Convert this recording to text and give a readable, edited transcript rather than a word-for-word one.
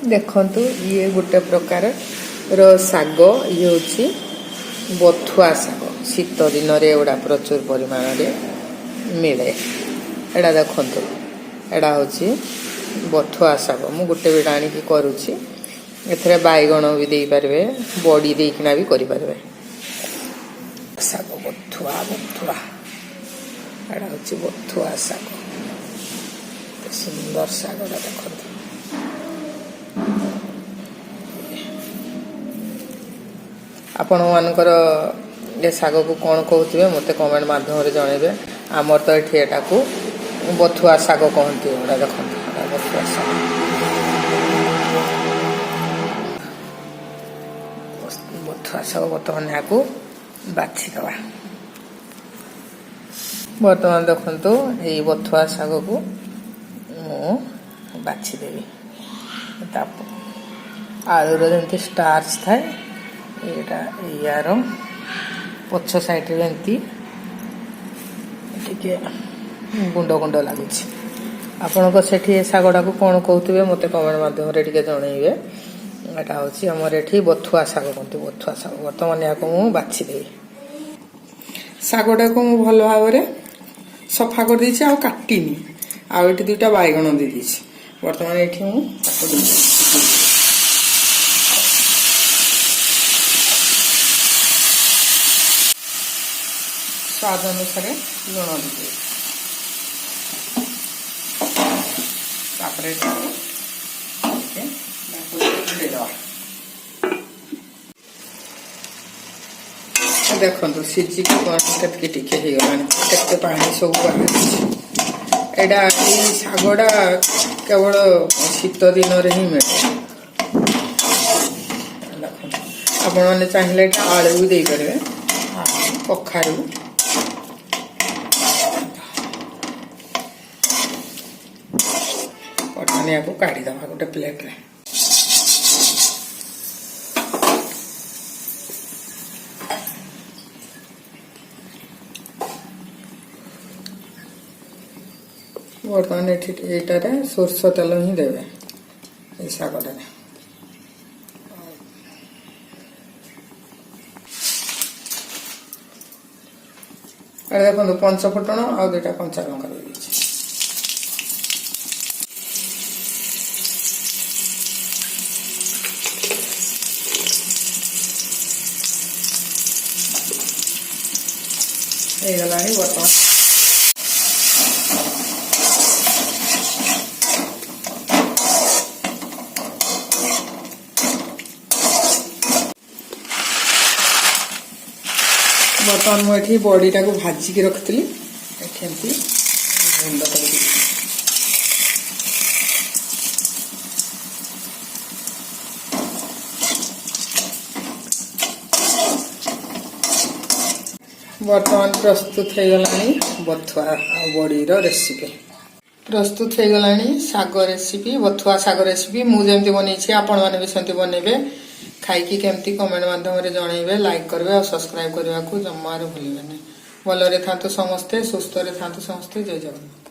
देखंतु ये गोटे प्रकार साग ये होची बथुआ साग शीत दिन रे एडा प्रचुर परिमाण रे मिले एडा देखंतु एडा होची बथुआ साग मु गोटे बेटा आनी की करूची एथरे बाइगण भी देई परबे बॉडी देकिना भी करि परबे साग बथुआ बथुआ एडा होची बथुआ साग सुंदर साग देखंतु आपण मानकर ये साग को कौन कहते मत कमेंट माध्यम जनइबे आमर तो ये बथुआ साग कहते देखते बथुआ साग बथुआ साग बर्तमान यहाँ बाछीदवा बर्तमान देखु ये बथुआ साग को बाछीदेवी आलूर जमी स्टार्च थाए यार पछ साइड एमती गुंड गुंड लगुच आपण से सागटा को कौन कहते मत कमेंट माध्यम जनइबे एटा हूँ आमर ये बथुआ साग कहते बथुआ साग बर्तमान यहाँ मुझे बाछीदेवी सागटा को मुझे भल भाव सफा कर देछि आ काटिनी आउ ये दुईटा बैगण दे देछि बर्तमान ये स्वाद अनुसार लुण दे देखो सीझी के पानी सब एटा सागटा केवल शीत दिन ही मिले आपण मैंने चाहिए आलू भी देपारे कखारू पटनिया को काढ़ीदे गोटे प्लेट रे बर्तमान ये सोरष तेल ही देवे ये सागटा देखो पंच फुटण आ दुटा कंचा लंका दे बर्तमान बर्तमान मुझे बॉडीटा को भाजिकी रखी गुंड बर्तमान प्रस्तुत हो गला बथुआ बड़ी रेसिपी प्रस्तुत हो गला साग रेसिपी बथुआ साग रेसिपी मुझे बनई आपण मैंने भी सेमती बनइबे खाई केमती कमेंट माध्यम जनइबे लाइक करेंगे और सब्सक्राइब करने को जमार भूलें भलरे था समस्ते सुस्थ था समस्ते जय जगन्नाथ।